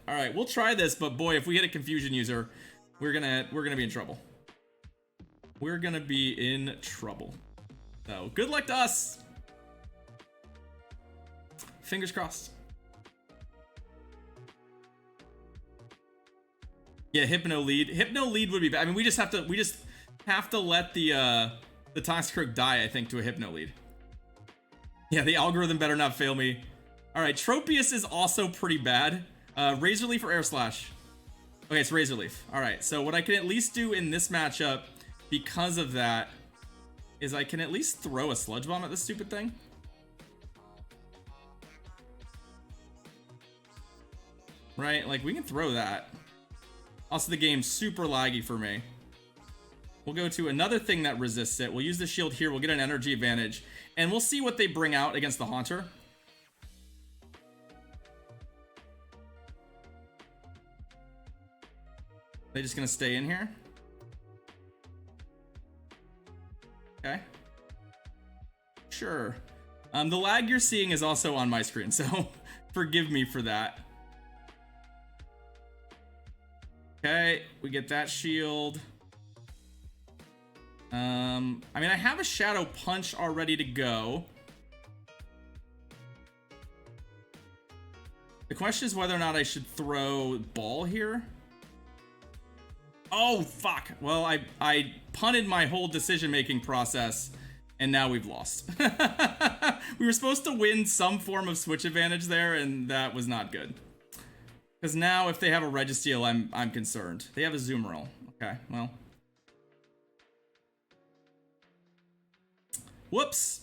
All right, we'll try this, but boy, if we hit a confusion user, we're gonna be in trouble. We're gonna be in trouble. So good luck to us. Fingers crossed. Yeah, Hypno Lead. Hypno Lead would be bad. I mean, we just have to let the Toxicroak die, I think, to a Hypno Lead. Yeah, the algorithm better not fail me. All right, Tropius is also pretty bad. Razor Leaf or Air Slash? Okay, it's Razor Leaf. All right, so what I can at least do in this matchup, because of that, is I can at least throw a Sludge Bomb at this stupid thing. Right, like we can throw that. Also, the game's super laggy for me. We'll go to another thing that resists it. We'll use the shield here. We'll get an energy advantage. And we'll see what they bring out against the Haunter. They just gonna stay in here? Okay. Sure. The lag you're seeing is also on my screen, so forgive me for that. Okay, we get that shield. I mean, I have a Shadow Punch all ready to go. The question is whether or not I should throw Ball here. Oh, fuck. Well, I punted my whole decision-making process, and now we've lost. We were supposed to win some form of switch advantage there, and that was not good. Because now, if they have a Registeel, I'm concerned. They have a Azumarill. Okay, well. Whoops.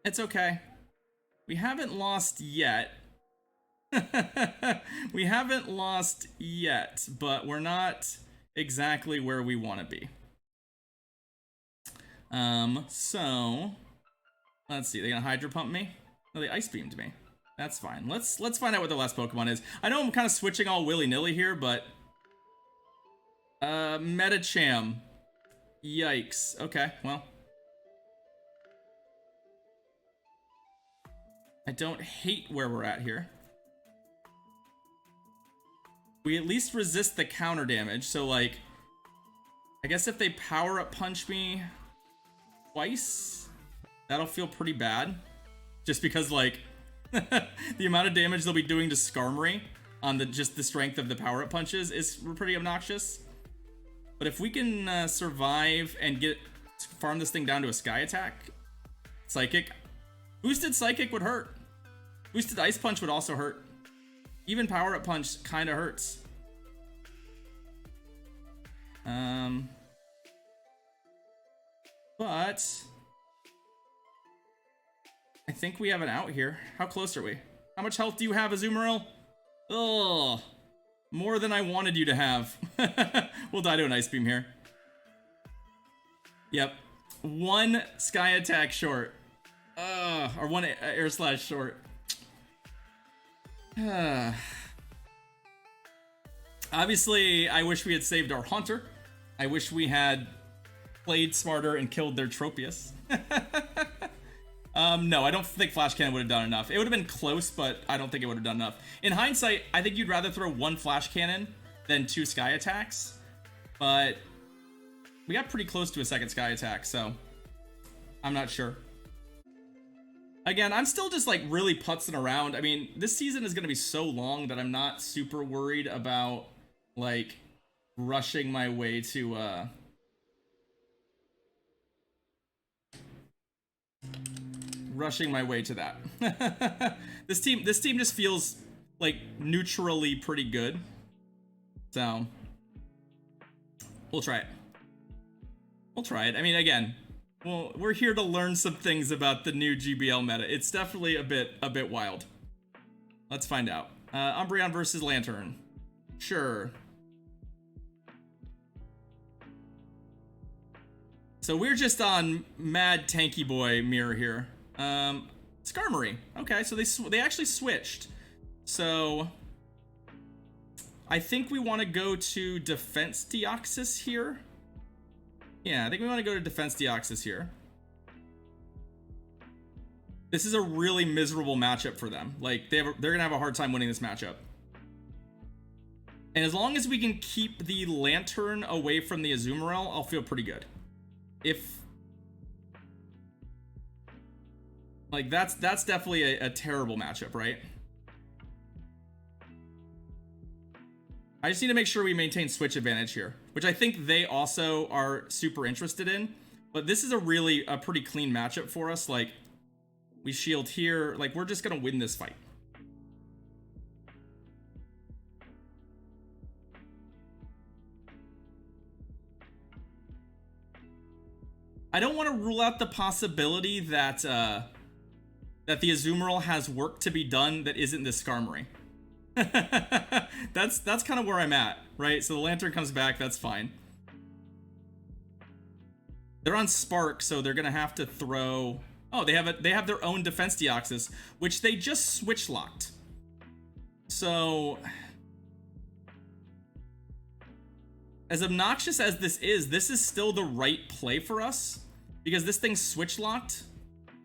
It's okay. We haven't lost yet. We haven't lost yet, but we're not exactly where we want to be. So let's see. They gonna Hydro Pump me? No, they Ice Beamed me. That's fine. Let's find out what the last Pokemon is. I know I'm kind of switching all willy-nilly here, but Medicham. Yikes. Okay, well. I don't hate where we're at here. We at least resist the counter damage, so like, I guess if they Power Up Punch me twice, that'll feel pretty bad. Just because like, the amount of damage they'll be doing to Skarmory on just the strength of the Power Up Punches is pretty obnoxious. But if we can survive and farm this thing down to a Sky Attack, Psychic, boosted Psychic would hurt. Boosted Ice Punch would also hurt. Even Power Up Punch kind of hurts. But I think we have an out here. How close are we? How much health do you have, Azumarill? Ugh. More than I wanted you to have. We'll die to an Ice Beam here. Yep. One Sky Attack short. Or one Air Slash short. Obviously, I wish we had saved our Haunter. I wish we had played smarter and killed their Tropius. No, I don't think Flash Cannon would have done enough. It would have been close, but I don't think it would have done enough. In hindsight, I think you'd rather throw one Flash Cannon than 2 Sky Attacks. But we got pretty close to a second Sky Attack, so I'm not sure. Again, I'm still just like really putzing around. I mean, this season is going to be so long that I'm not super worried about like rushing my way to that. This team just feels like neutrally pretty good. So we'll try it. I mean, again, well, we're here to learn some things about the new GBL meta. It's definitely a bit wild. Let's find out. Umbreon versus Lantern. Sure. So we're just on mad tanky boy mirror here. Skarmory. Okay, so they actually switched. So I think we want to go to Defense Deoxys here. Yeah, I think we want to go to Defense Deoxys here. This is a really miserable matchup for them. Like they're gonna have a hard time winning this matchup. And as long as we can keep the Lantern away from the Azumarill, I'll feel pretty good. If... Like, that's definitely a terrible matchup, right? I just need to make sure we maintain switch advantage here, which I think they also are super interested in. But this is a pretty clean matchup for us. Like, we shield here. Like, we're just going to win this fight. I don't want to rule out the possibility that that the Azumarill has work to be done that isn't this Skarmory. that's kind of where I'm at, right? So the Lantern comes back, that's fine. They're on Spark, so they're gonna have to throw... Oh, they have their own defense Deoxys, which they just switch locked. So... As obnoxious as this is still the right play for us. Because this thing's switch locked.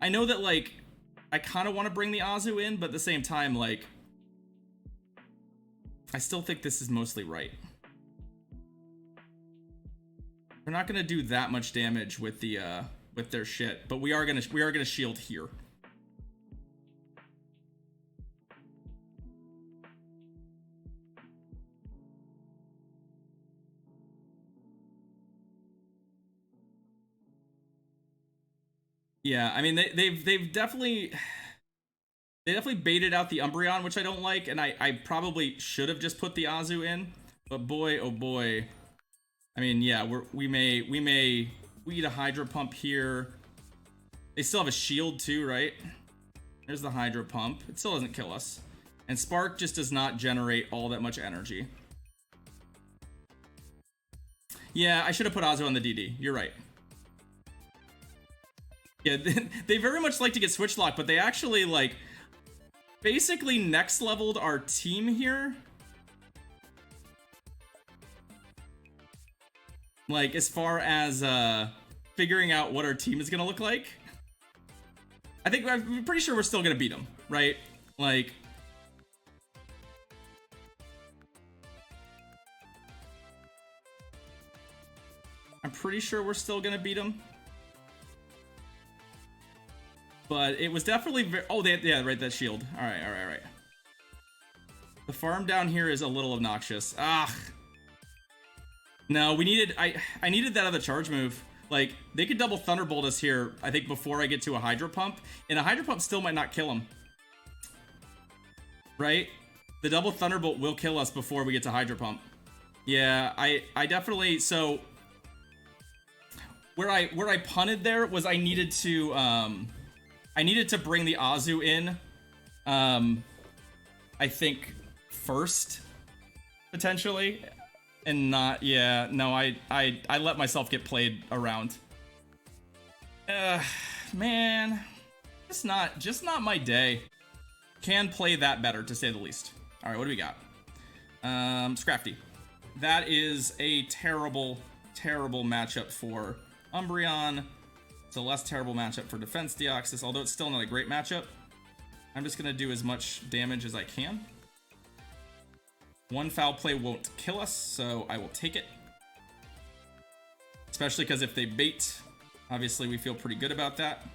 I know that, like, I kind of want to bring the Azu in, but at the same time, like... I still think this is mostly right. We're not gonna do that much damage with the with their shit, but we are gonna shield here. Yeah, I mean they've definitely baited out the Umbreon, which I don't like, and I probably should have just put the Azu in, but boy oh boy. I mean, yeah, we eat a Hydro Pump here. They still have a shield too, right? There's the Hydro Pump. It still doesn't kill us. And Spark just does not generate all that much energy. Yeah, I should have put Azu on the DD. You're right. Yeah, they very much like to get switch locked, but they actually, like, basically next leveled our team here. Like, as far as figuring out what our team is gonna look like. I'm pretty sure we're still gonna beat them, right? Like, I'm pretty sure we're still gonna beat them. But it was definitely very... Oh, yeah, right, that shield. All right. The farm down here is a little obnoxious. Ah. No, we needed... I needed that other charge move. Like, they could double Thunderbolt us here, I think, before I get to a Hydro Pump. And a Hydro Pump still might not kill him. Right? The double Thunderbolt will kill us before we get to Hydro Pump. Yeah, I definitely... So, where I punted there was I needed to... I needed to bring the Azu in, I think, first, potentially, and not, yeah, no, I let myself get played around. Man, just not my day. Can play that better, to say the least. All right, what do we got? Scrafty. That is a terrible, terrible matchup for Umbreon. It's a less terrible matchup for Defense Deoxys, although it's still not a great matchup. I'm just going to do as much damage as I can. One foul play won't kill us, so I will take it. Especially because if they bait, obviously we feel pretty good about that.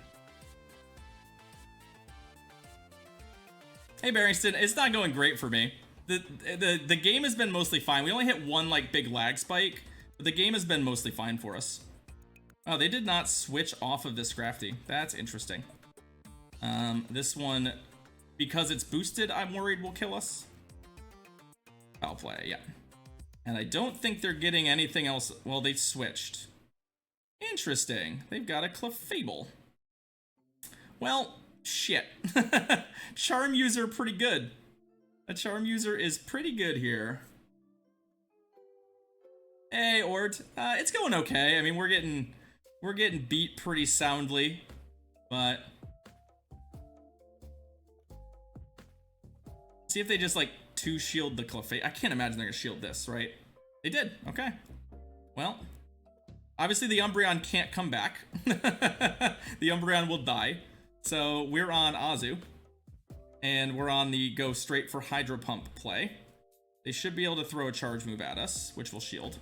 Hey Barrington, it's not going great for me. The game has been mostly fine. We only hit one, like, big lag spike, but the game has been mostly fine for us. Oh, they did not switch off of this Scrafty. That's interesting. This one, because it's boosted, I'm worried will kill us. Foul play, yeah. And I don't think they're getting anything else. Well, they switched. Interesting. They've got a Clefable. Well, shit. Charm user pretty good. A Charm user is pretty good here. Hey, Ord. It's going okay. I mean, we're getting beat pretty soundly, but see if they just, like, two-shield the Clefable. I can't imagine they're gonna shield this, right? They did. Okay. Well, obviously the Umbreon can't come back. The Umbreon will die. So we're on Azu, and we're on the go straight for Hydro Pump play. They should be able to throw a charge move at us, which will shield.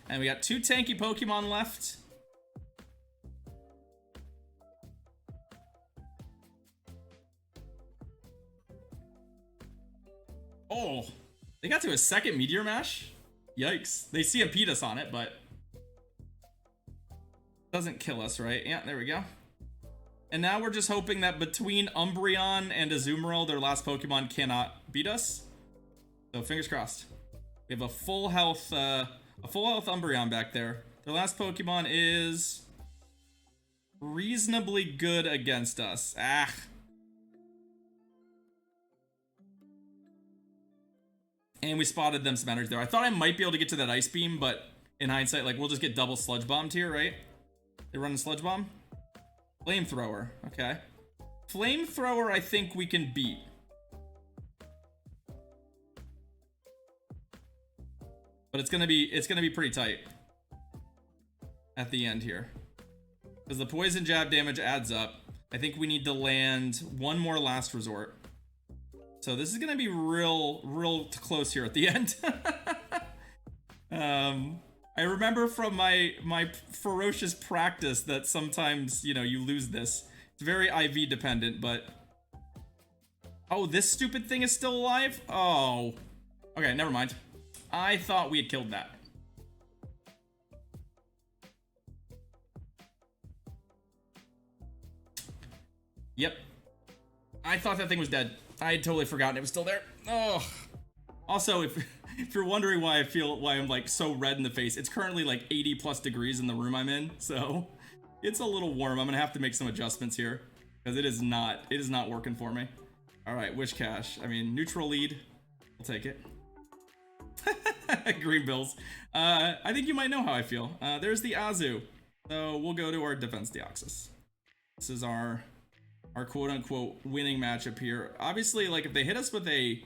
And we got 2 tanky Pokemon left. Oh, they got to a second Meteor Mash? Yikes. They CMP'd us on it, but doesn't kill us, right? Yeah, there we go. And now we're just hoping that between Umbreon and Azumarill, their last Pokemon cannot beat us. So fingers crossed. We have a full health Umbreon back there. Their last Pokemon is reasonably good against us. Ah. And we spotted them some energy there. I thought I might be able to get to that Ice Beam, but in hindsight, like, we'll just get double Sludge Bombed here, right? They run a Sludge Bomb? Flamethrower, okay. Flamethrower, I think we can beat. But it's gonna be pretty tight at the end here. Because the poison jab damage adds up. I think we need to land one more last resort. So this is gonna be real close here at the end. I remember from my ferocious practice that sometimes, you know, you lose this. It's very IV dependent, but... Oh, this stupid thing is still alive? Oh. Okay, never mind. I thought we had killed that. Yep. I thought that thing was dead. I had totally forgotten it was still there. Oh. Also, if you're wondering why I'm like so red in the face, it's currently like 80 plus degrees in the room I'm in, so it's a little warm. I'm gonna have to make some adjustments here because it is not working for me. All right, Wish Cash. I mean, neutral lead. I'll take it. Green Bills. I think you might know how I feel. There's the Azu. So we'll go to our defense Deoxys. This is our quote-unquote winning matchup here. Obviously, like, if they hit us with a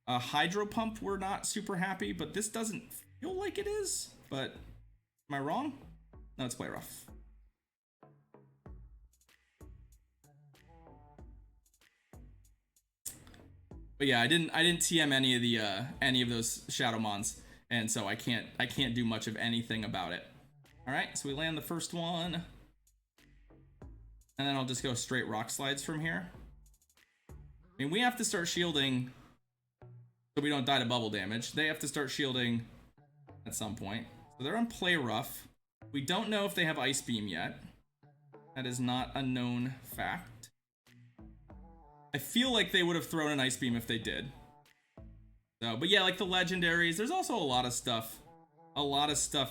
Hydro Pump, we're not super happy, but this doesn't feel like it is. But am I wrong? No, it's Play Rough. But yeah, I didn't TM any of those Shadow Mons, and so I can't do much of anything about it. All right, so we land the first one, and then I'll just go straight Rock Slides from here. I mean, we have to start shielding so we don't die to bubble damage. They have to start shielding at some point. So they're on Play Rough. We don't know if they have Ice Beam yet. That is not a known fact. I feel like they would have thrown an Ice Beam if they did. So, but yeah, like the legendaries, there's also a lot of stuff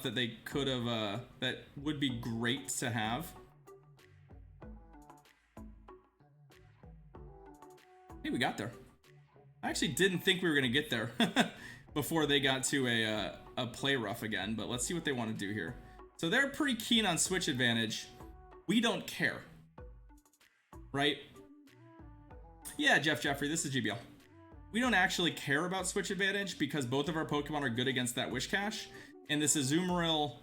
that they could have, that would be great to have. Hey, we got there. I actually didn't think we were gonna get there before they got to a Play Rough again, but let's see what they want to do here. So they're pretty keen on switch advantage. We don't care, right? Yeah, Jeffrey, this is GBL. We don't actually care about switch advantage because both of our Pokemon are good against that Wish Cash. And this Azumarill,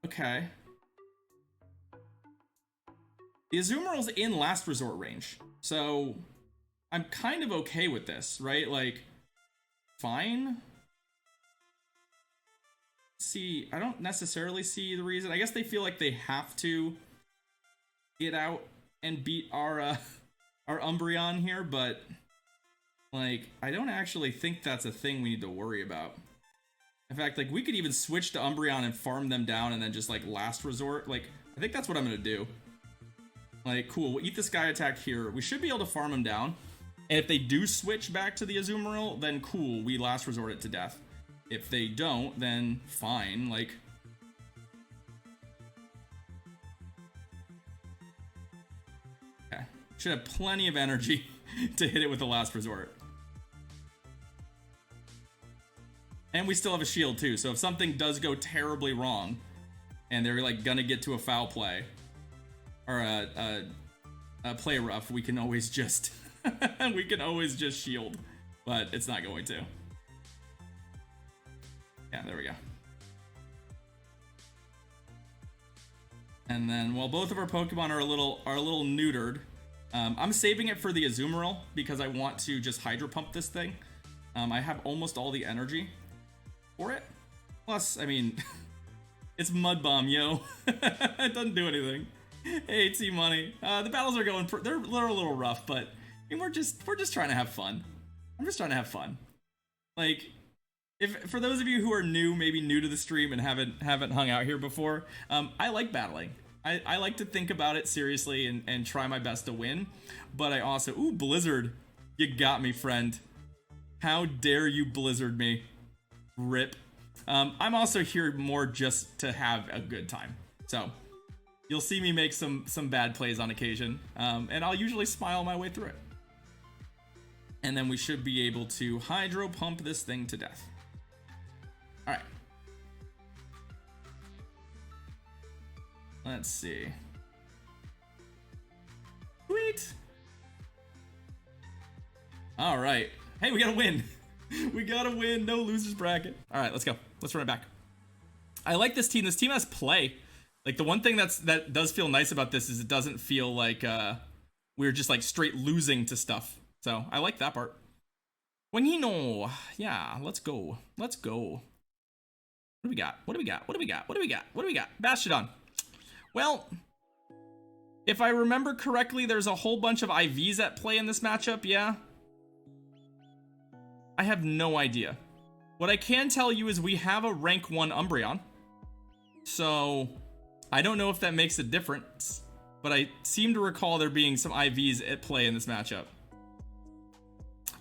okay. The Azumarill's in Last Resort range, so I'm kind of okay with this, right? Like, fine. See, I don't necessarily see the reason. I guess they feel like they have to get out and beat our Umbreon here, but like, I don't actually think that's a thing we need to worry about. In fact, like, we could even switch to Umbreon and farm them down and then just like Last Resort. Like, I think that's what I'm gonna do. Like, cool, we'll eat the Sky Attack here. We should be able to farm them down. And if they do switch back to the Azumarill, then cool, we Last Resort it to death. If they don't, then fine, like... Okay, should have plenty of energy to hit it with the Last Resort. And we still have a shield too, so if something does go terribly wrong, and they're like gonna get to a foul play, or a Play Rough, we can always just we can always just shield, but it's not going to. Yeah, there we go. And then while both of our Pokemon are a little neutered, I'm saving it for the Azumarill because I want to just Hydro Pump this thing. I have almost all the energy for it. Plus, I mean, it's Mud Bomb, yo. It doesn't do anything. Hey, T-Money. The battles are going, they're a little rough, but I mean, we're just trying to have fun. I'm just trying to have fun. Like, if for those of you who are new, maybe new to the stream and haven't hung out here before, I like battling. I like to think about it seriously and try my best to win. But I also, ooh, Blizzard, you got me, friend. How dare you Blizzard me? Rip. I'm also here more just to have a good time. So you'll see me make some bad plays on occasion, and I'll usually smile my way through it. And then we should be able to Hydro Pump this thing to death. All right. Let's see. Sweet. All right. Hey, we gotta win. We gotta win. No losers bracket. All right, let's go. Let's run it back. I like this team. This team has play. Like, the one thing that does feel nice about this is it doesn't feel like we're just like straight losing to stuff. So I like that part. Wenino. Yeah, let's go. Let's go. What do we got? What do we got? What do we got? What do we got? What do we got? Bastiodon. Well, if I remember correctly, there's a whole bunch of IVs at play in this matchup, yeah? I have no idea. What I can tell you is we have a rank 1 Umbreon. So, I don't know if that makes a difference, but I seem to recall there being some IVs at play in this matchup.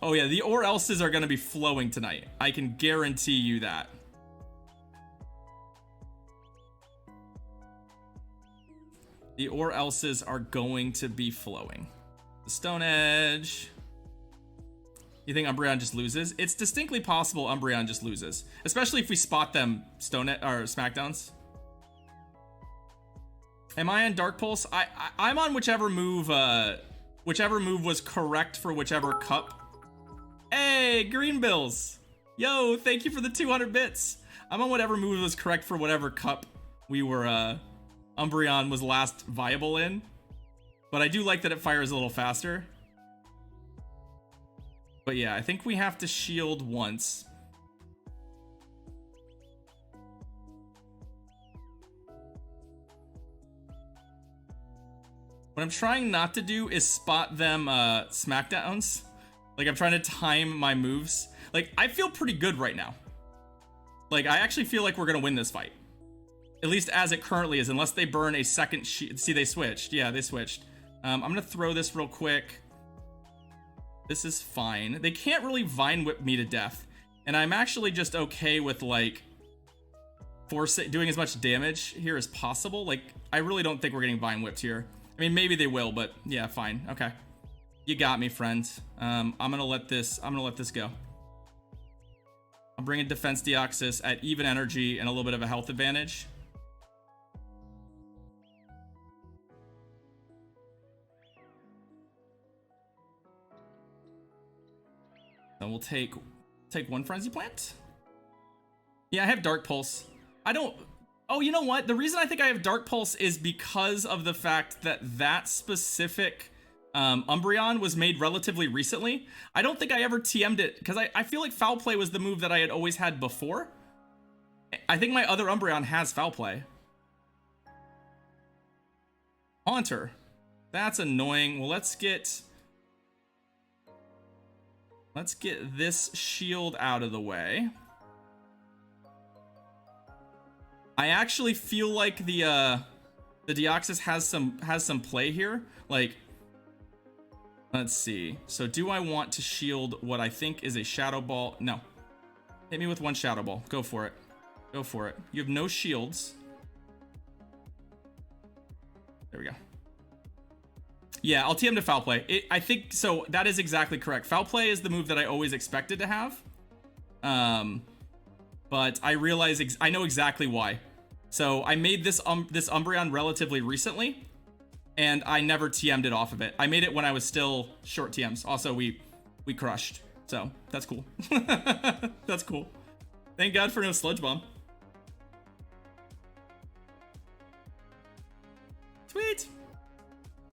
Oh yeah, the or elses are going to be flowing tonight. I can guarantee you that. The or elses are going to be flowing. The Stone Edge. You think Umbreon just loses? It's distinctly possible Umbreon just loses, especially if we spot them or Smackdowns. Am I on Dark Pulse? I'm on whichever move was correct for whichever cup. Hey, Green Bills. Yo, thank you for the 200 bits. I'm on whatever move was correct for whatever cup we were Umbreon was last viable in. But I do like that it fires a little faster. But yeah, I think we have to shield once. What I'm trying not to do is spot them Smackdowns. Like, I'm trying to time my moves. Like, I feel pretty good right now. Like, I actually feel like we're gonna win this fight. At least as it currently is, unless they burn a second shield. See, they switched. Yeah, they switched. I'm gonna throw this real quick. This is fine. They can't really Vine Whip me to death. And I'm actually just okay with, like, doing as much damage here as possible. Like, I really don't think we're getting Vine Whipped here. I mean, maybe they will, but yeah, fine. Okay. You got me, friend. I'm gonna let this go. I'm bringing Defense Deoxys at even energy and a little bit of a health advantage. Then we'll take one Frenzy Plant. Yeah, I have Dark Pulse. I don't... Oh, you know what? The reason I think I have Dark Pulse is because of the fact that that specific Umbreon was made relatively recently. I don't think I ever TM'd it, because I feel like Foul Play was the move that I had always had before. I think my other Umbreon has Foul Play. Haunter. That's annoying. Well, let's get this shield out of the way. I actually feel like the Deoxys has some play here. Like, let's see. So do I want to shield what I think is a Shadow Ball? No. Hit me with one Shadow Ball. Go for it. Go for it. You have no shields. There we go. Yeah, I'll TM to Foul Play. I think, so that is exactly correct. Foul Play is the move that I always expected to have. But I realize, I know exactly why. So I made this Umbreon relatively recently, and I never TM'd it off of it. I made it when I was still short TMs. Also, we crushed. So that's cool. That's cool. Thank God for no Sludge Bomb.